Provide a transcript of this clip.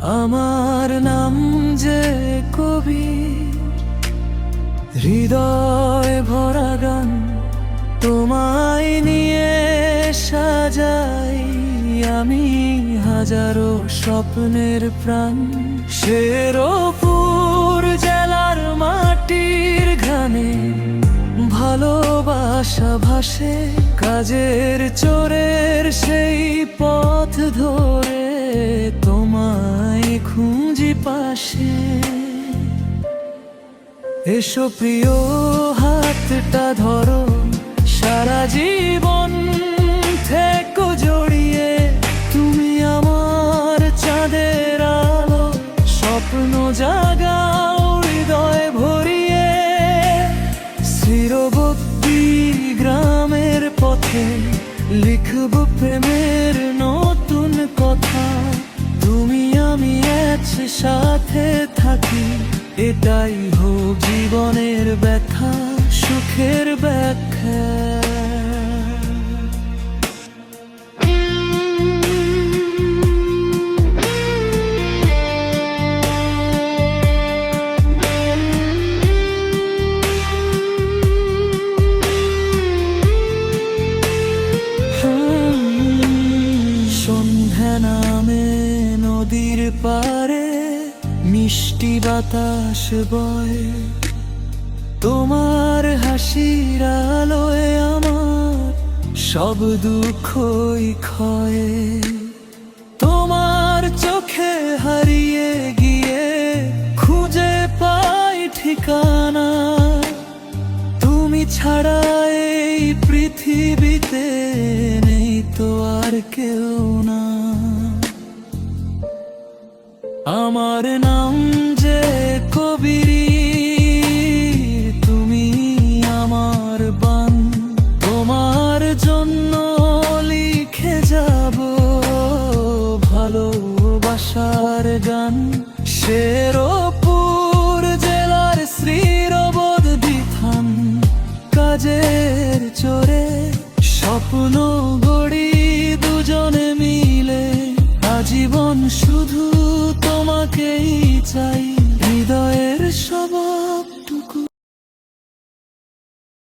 আমার নাম যে কবি, হৃদয় ভরা গান তোমায় নিয়ে সাজাই আমি হাজারো স্বপ্নের প্রাণ। শেরপুর জেলার মাটির ঘানে ভালোবাসা ভাসে, কাজের চোরের সেই পথ ধরে তোমায় খুঁজি পাশে। এসো প্রিয় হাতটা ধরো, সারা জীবন থেকো জড়িয়ে, তুমি আমার চাঁদের আলো, স্বপ্ন জাগাও হৃদয় ভরিয়ে। স্থিরবর্তী গ্রামের পথে লিখব প্রেমের নতুন কথা, তুমি আমি একসাথে থাকি, এটাই হোক জীবনের ব্যথা সুখের ব্যাখ্যা। সন্ধ্যা নামে নদীর পারে, মিষ্টি বাতাস বয়, তোমার হাসির আলোয় আমার সব দুঃখই ক্ষয়। তোমার চোখে হারিয়ে গিয়ে খুঁজে পাই ঠিকানা, তুমি ছাড়া এই পৃথিবীতে নেই তো আর কেউ না। আমার নাম যে কবির, তুমি আমার বান, তোমার জন্য লিখে যাব ভালোবাসার গান। শেরপুর জেলার শ্রীরবদ্বী থান, কাজের চোরে স্বপ্ন গড়ি দুজনে মিলে, আজীবন শুধু তোমাকেই চাই।